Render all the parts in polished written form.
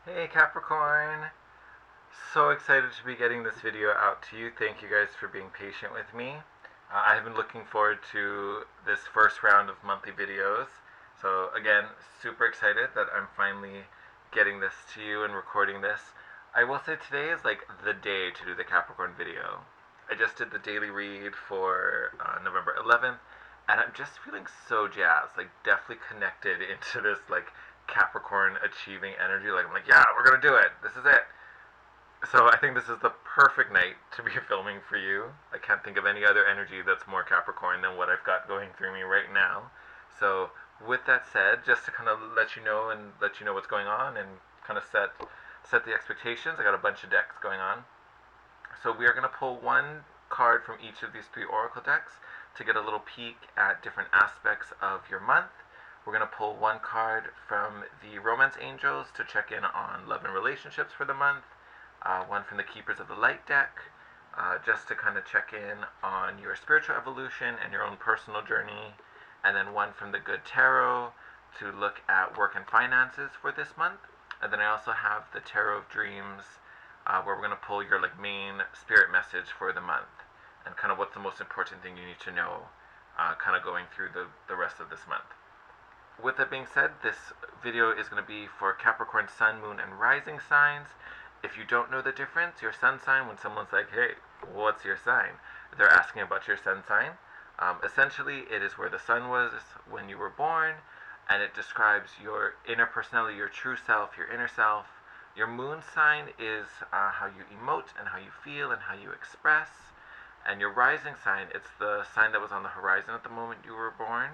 Hey Capricorn! So excited to be getting this video out to you. Thank you guys for being patient with me. I have been looking forward to this first round of monthly videos. So again, super excited that I'm finally getting this to you and recording this. I will say today is like the day to do the Capricorn video. I just did the daily read for November 11th, and I'm just feeling so jazzed, like definitely connected into this like Capricorn achieving energy. Like I'm like, yeah, we're gonna do it. This is it. So I think this is the perfect night to be filming for you. I can't think of any other energy that's more Capricorn than what I've got going through me right now. So with that said, just to kind of let you know and let you know what's going on and kind of set the expectations. I got a bunch of decks going on. So we are going to pull one card from each of these three oracle decks to get a little peek at different aspects of your month. We're going to pull one card from the Romance Angels to check in on love and relationships for the month, one from the Keepers of the Light deck, just to kind of check in on your spiritual evolution and your own personal journey, and then one from the Good Tarot to look at work and finances for this month. And then I also have the Tarot of Dreams, where we're going to pull your like main spirit message for the month and kind of what's the most important thing you need to know, kind of going through the rest of this month. With that being said, this video is going to be for Capricorn sun, moon, and rising signs. If you don't know the difference, your sun sign, when someone's like, hey, what's your sign? They're asking about your sun sign. Essentially, it is where the sun was when you were born, and it describes your inner personality, your true self, your inner self. Your moon sign is how you emote and how you feel and how you express. And your rising sign, it's the sign that was on the horizon at the moment you were born.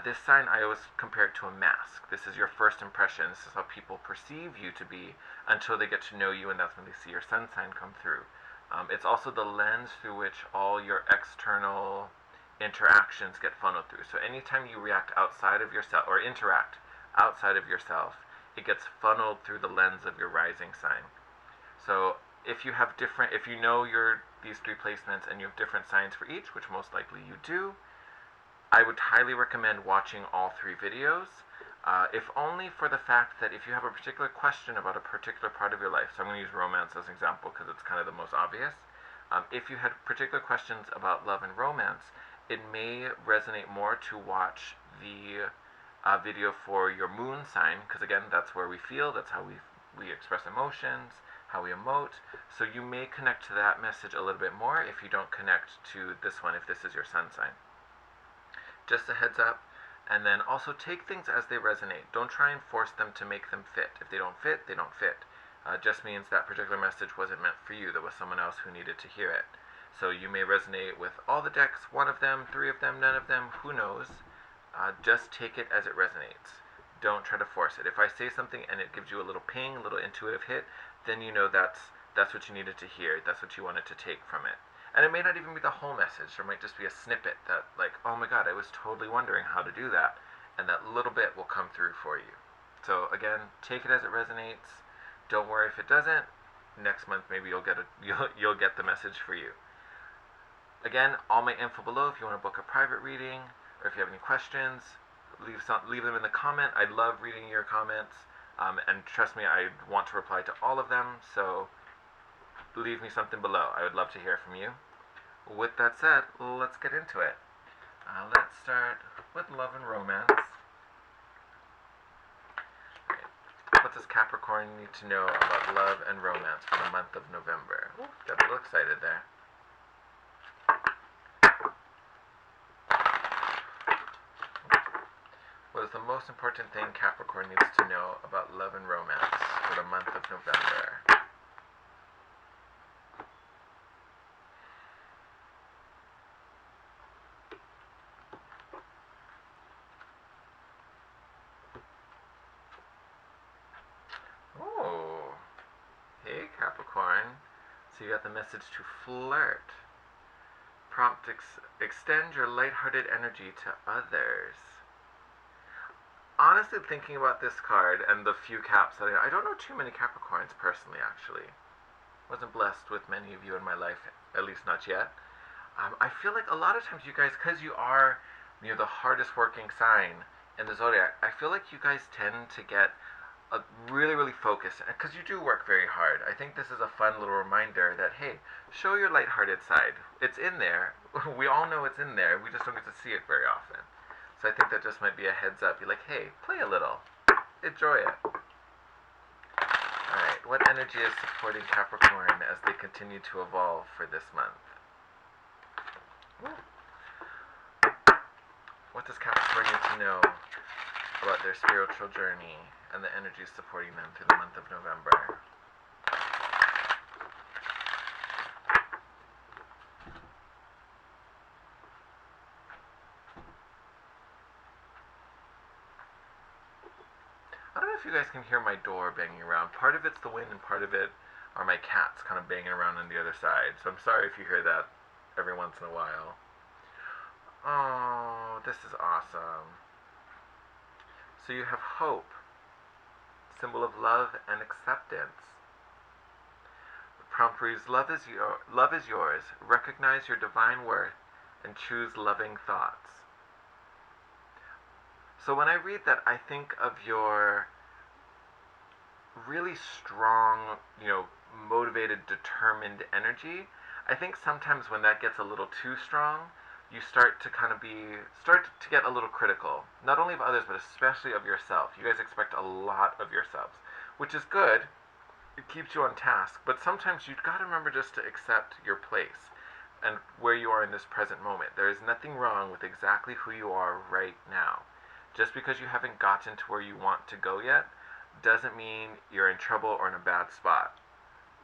This sign I always compare it to a mask. This is your first impression. This is how people perceive you to be until they get to know you, and that's when they see your sun sign come through. It's also the lens through which all your external interactions get funneled through. So anytime you react outside of yourself or interact outside of yourself, it gets funneled through the lens of your rising sign. So if you know these three placements and you have different signs for each, which most likely you do, I would highly recommend watching all three videos, if only for the fact that if you have a particular question about a particular part of your life, so I'm going to use romance as an example because it's kind of the most obvious. If you had particular questions about love and romance, it may resonate more to watch the video for your moon sign, because again, that's where we feel, that's how we express emotions, how we emote. So you may connect to that message a little bit more if you don't connect to this one if this is your sun sign. Just a heads up. And then also take things as they resonate. Don't try and force them to make them fit. If they don't fit, they don't fit. Just means that particular message wasn't meant for you. There was someone else who needed to hear it. So you may resonate with all the decks, one of them, three of them, none of them, who knows. Just take it as it resonates. Don't try to force it. If I say something and it gives you a little ping, a little intuitive hit, then you know that's what you needed to hear. That's what you wanted to take from it. And it may not even be the whole message. There might just be a snippet that, like, oh my god, I was totally wondering how to do that. And that little bit will come through for you. So again, take it as it resonates. Don't worry if it doesn't. Next month maybe you'll get the message for you. Again, all my info below if you want to book a private reading or if you have any questions, leave them in the comment. I love reading your comments. And trust me, I want to reply to all of them. So leave me something below. I would love to hear from you. With that said, let's get into it. Let's start with love and romance. What does Capricorn need to know about love and romance for the month of November? Ooh, got a little excited there. What is the most important thing Capricorn needs to know about love and romance for the month of November? Oh, hey Capricorn. So you got the message to flirt. Prompt extend your lighthearted energy to others. Honestly, thinking about this card and the few caps that I don't know too many Capricorns personally, actually. Wasn't blessed with many of you in my life, at least not yet. I feel like a lot of times you guys, because you are the hardest working sign in the zodiac, I feel like you guys tend to get really, really focus, because you do work very hard. I think this is a fun little reminder that, hey, show your lighthearted side. It's in there. We all know it's in there. We just don't get to see it very often. So I think that just might be a heads up. Be like, hey, play a little. Enjoy it. Alright, what energy is supporting Capricorn as they continue to evolve for this month? What does Capricorn need to know about their spiritual journey and the energies supporting them through the month of November? I don't know if you guys can hear my door banging around. Part of it's the wind and part of it are my cats kind of banging around on the other side. So I'm sorry if you hear that every once in a while. Oh, this is awesome. So you have hope, symbol of love and acceptance. The prompt reads, love is yours. Recognize your divine worth and choose loving thoughts. So when I read that, I think of your really strong, motivated, determined energy. I think sometimes when that gets a little too strong, you start to get a little critical, not only of others, but especially of yourself. You guys expect a lot of yourselves, which is good. It keeps you on task, but sometimes you've got to remember just to accept your place and where you are in this present moment. There is nothing wrong with exactly who you are right now. Just because you haven't gotten to where you want to go yet, doesn't mean you're in trouble or in a bad spot.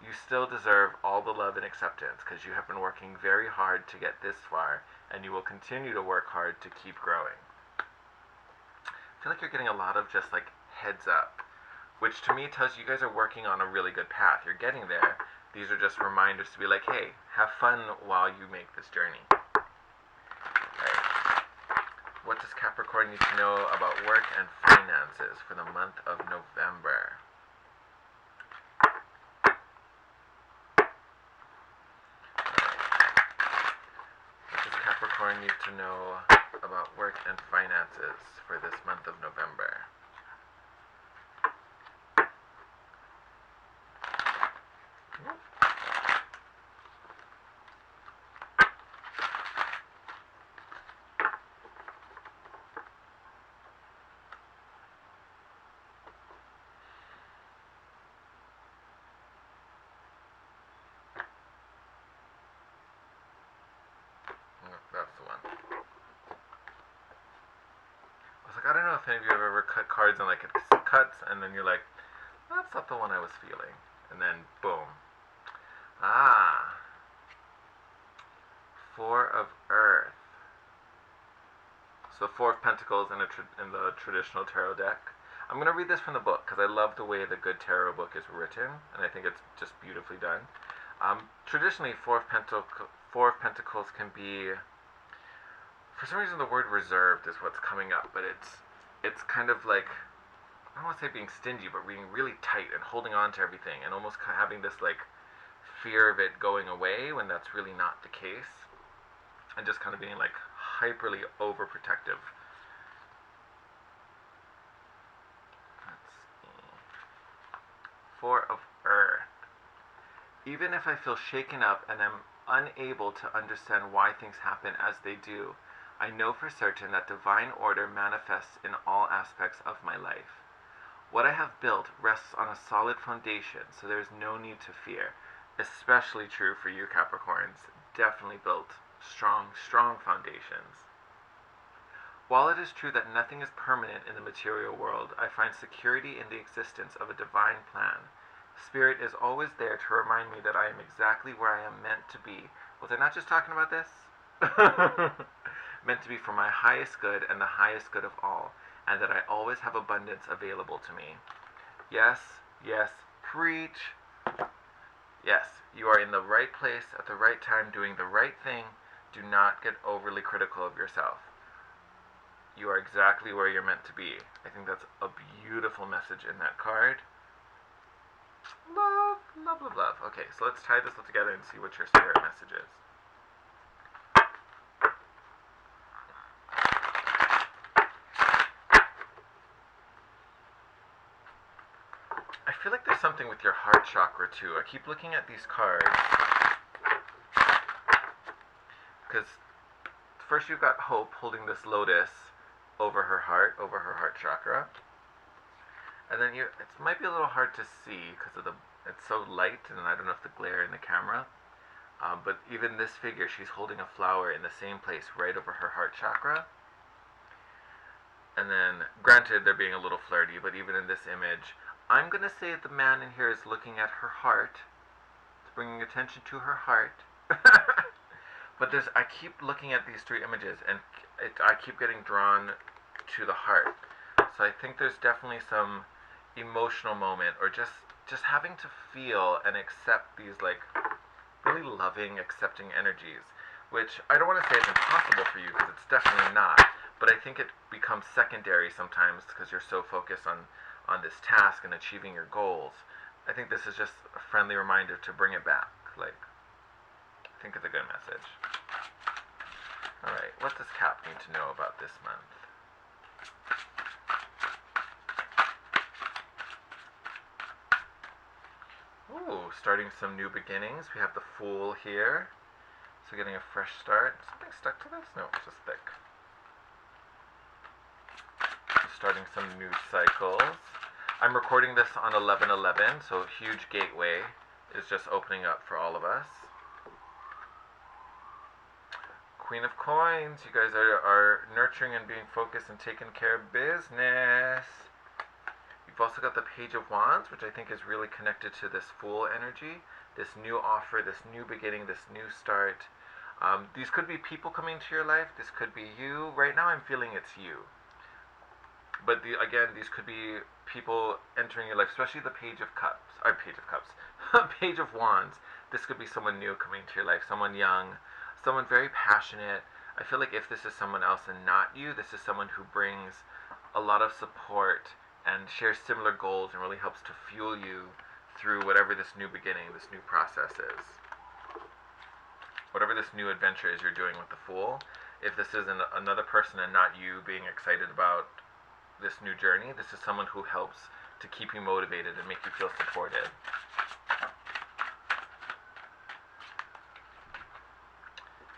You still deserve all the love and acceptance because you have been working very hard to get this far, and you will continue to work hard to keep growing. I feel like you're getting a lot of just like heads up, which to me tells you guys are working on a really good path. You're getting there. These are just reminders to be like, hey, have fun while you make this journey. What does Capricorn need to know about work and finances for the month of November? What does Capricorn need to know about work and finances for this month of November? That's the one. I was like, I don't know if any of you have ever cut cards and like it cuts and then you're like, that's not the one I was feeling. And then boom. Four of Earth. So Four of Pentacles in the traditional tarot deck. I'm going to read this from the book because I love the way the good tarot book is written, and I think it's just beautifully done. Traditionally, Four of Pentacles can be, for some reason the word reserved is what's coming up, but it's kind of like, I don't want to say being stingy, but being really tight and holding on to everything and almost having this like fear of it going away when that's really not the case, and just kind of being like hyperly overprotective. Let's see. Four of Earth. Even if I feel shaken up and am unable to understand why things happen as they do, I know for certain that divine order manifests in all aspects of my life. What I have built rests on a solid foundation, so there is no need to fear. Especially true for you Capricorns. Definitely built strong foundations. While it is true that nothing is permanent in the material world, I find security in the existence of a divine plan. Spirit is always there to remind me that I am exactly where I am meant to be. Was I not just talking about this? Meant to be for my highest good and the highest good of all, and that I always have abundance available to me. Yes, yes, preach. Yes, you are in the right place at the right time doing the right thing. Do not get overly critical of yourself. You are exactly where you're meant to be. I think that's a beautiful message in that card. Love, love, love, love. Okay, so let's tie this all together and see what your spirit message is. I feel like there's something with your heart chakra too. I keep looking at these cards because first you've got Hope holding this lotus over her heart chakra. And then it might be a little hard to see because it's so light, and I don't know if the glare in the camera. But even this figure, she's holding a flower in the same place, right over her heart chakra. And then, granted, they're being a little flirty, but even in this image, I'm going to say the man in here is looking at her heart. It's bringing attention to her heart. But I keep looking at these three images, and I keep getting drawn to the heart. So I think there's definitely some emotional moment, or just having to feel and accept these, like, really loving, accepting energies, which I don't want to say is impossible for you, because it's definitely not, but I think it becomes secondary sometimes because you're so focused on this task and achieving your goals. I think this is just a friendly reminder to bring it back. Like, I think it's a good message. Alright, what does Cap need to know about this month? Ooh, starting some new beginnings. We have the Fool here. So getting a fresh start. Something stuck to this? No, it's just thick. Starting some new cycles. I'm recording this on 11/11, so a huge gateway is just opening up for all of us. Queen of Coins, you guys are nurturing and being focused and taking care of business. You've also got the Page of Wands, which I think is really connected to this Fool energy, this new offer, this new beginning, this new start. These could be people coming to your life. This could be you. Right now I'm feeling it's you. But again, these could be people entering your life, especially the Page of Cups. Page of Wands. This could be someone new coming to your life, someone young, someone very passionate. I feel like if this is someone else and not you, this is someone who brings a lot of support and shares similar goals and really helps to fuel you through whatever this new beginning, this new process is. Whatever this new adventure is you're doing with the Fool, if this is another person and not you being excited about this new journey, this is someone who helps to keep you motivated and make you feel supported. I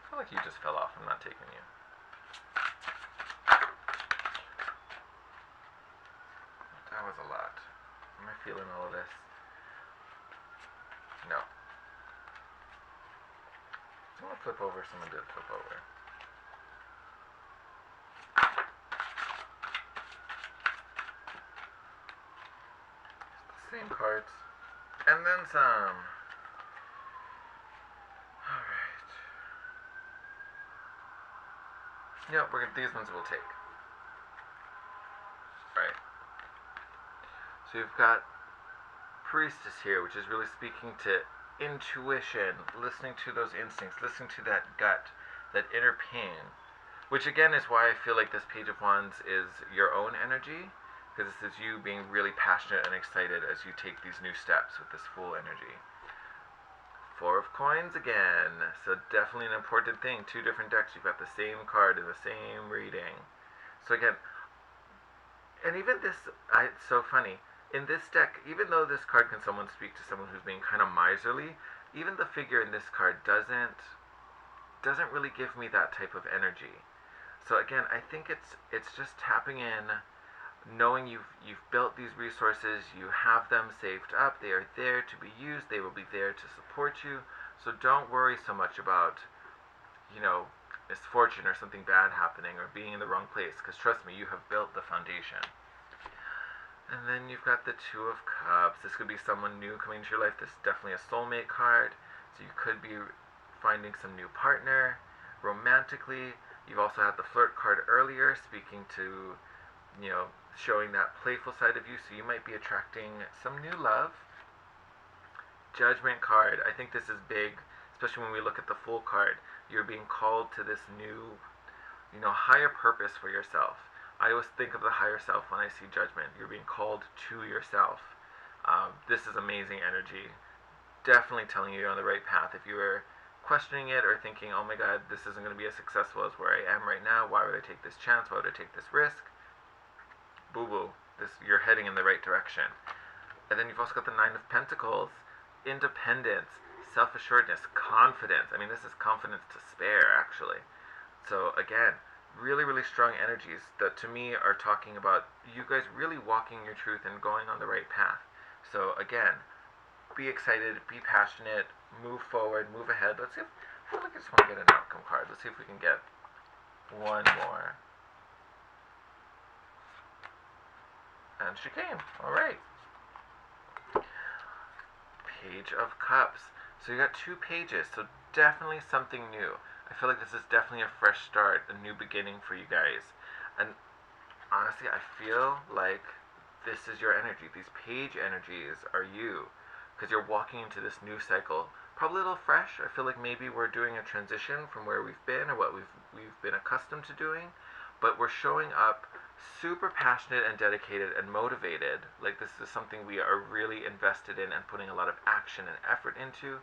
feel like you just fell off. I'm not taking you. That was a lot. Am I feeling all of this? No. Someone flip over. Someone did flip over. Same cards. And then some. Alright. Yeah, these ones we'll take. Alright. So you've got Priestess here, which is really speaking to intuition, listening to those instincts, listening to that gut, that inner pain. Which again is why I feel like this Page of Wands is your own energy. Because this is you being really passionate and excited as you take these new steps with this Fool energy. Four of Coins again. So definitely an important thing. Two different decks. You've got the same card in the same reading. So again, and even this, it's so funny. In this deck, even though this card can speak to someone who's being kind of miserly, even the figure in this card doesn't really give me that type of energy. So again, I think it's just tapping in, knowing you've built these resources, you have them saved up, they are there to be used, they will be there to support you. So don't worry so much about, misfortune or something bad happening or being in the wrong place, because trust me, you have built the foundation. And then you've got the Two of Cups. This could be someone new coming to your life. This is definitely a soulmate card. So you could be finding some new partner romantically. You've also had the Flirt card earlier, speaking to, showing that playful side of you. So you might be attracting some new love. Judgment card. I think this is big, especially when we look at the Fool card. You're being called to this new, higher purpose for yourself. I always think of the higher self when I see Judgment. You're being called to yourself. This is amazing energy. Definitely telling you you're on the right path. If you were questioning it or thinking, oh my God, this isn't going to be as successful as where I am right now, why would I take this chance? Why would I take this risk? Boo-boo. You're heading in the right direction. And then you've also got the Nine of Pentacles, independence, self-assuredness, confidence. I mean, this is confidence to spare, actually. So again, really, really strong energies that to me are talking about you guys really walking your truth and going on the right path. So again, be excited, be passionate, move forward, move ahead. Let's see if, I feel like I just want to get an outcome card. Let's see if we can get one more. And she came. All right. Page of Cups. So you got 2 pages, so definitely something new. I feel like this is definitely a fresh start, a new beginning for you guys. And honestly, I feel like this is your energy. These page energies are you, because you're walking into this new cycle. Probably a little fresh. I feel like maybe we're doing a transition from where we've been or what we've been accustomed to doing, but we're showing up super passionate and dedicated and motivated. Like this is something we are really invested in and putting a lot of action and effort into,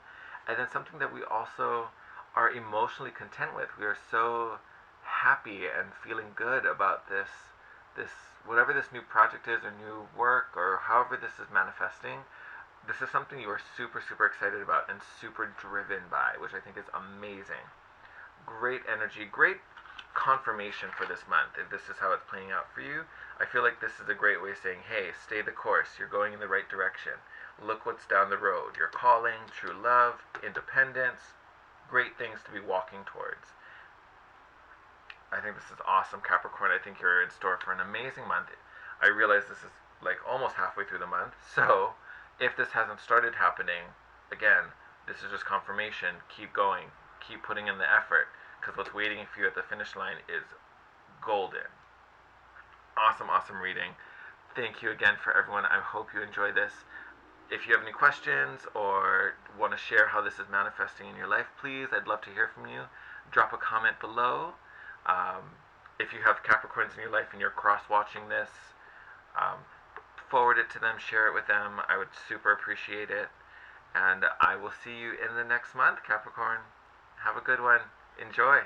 and then something that we also are emotionally content with. We are so happy and feeling good about this whatever this new project is or new work or however this is manifesting. This is something you are super, super excited about and super driven by, which I think is amazing. Great energy, great confirmation for this month. If this is how it's playing out for you, I feel like this is a great way of saying, hey, stay the course. You're going in the right direction. Look what's down the road. Your calling, true love, independence, great things to be walking towards. I think this is awesome, Capricorn. I think you're in store for an amazing month. I realize this is like almost halfway through the month, so if this hasn't started happening, again, this is just confirmation. Keep going. Keep putting in the effort, because what's waiting for you at the finish line is golden. Awesome, awesome reading. Thank you again for everyone. I hope you enjoy this. If you have any questions or want to share how this is manifesting in your life, please, I'd love to hear from you. Drop a comment below. If you have Capricorns in your life and you're cross-watching this, forward it to them, share it with them. I would super appreciate it. And I will see you in the next month, Capricorn. Have a good one. Enjoy.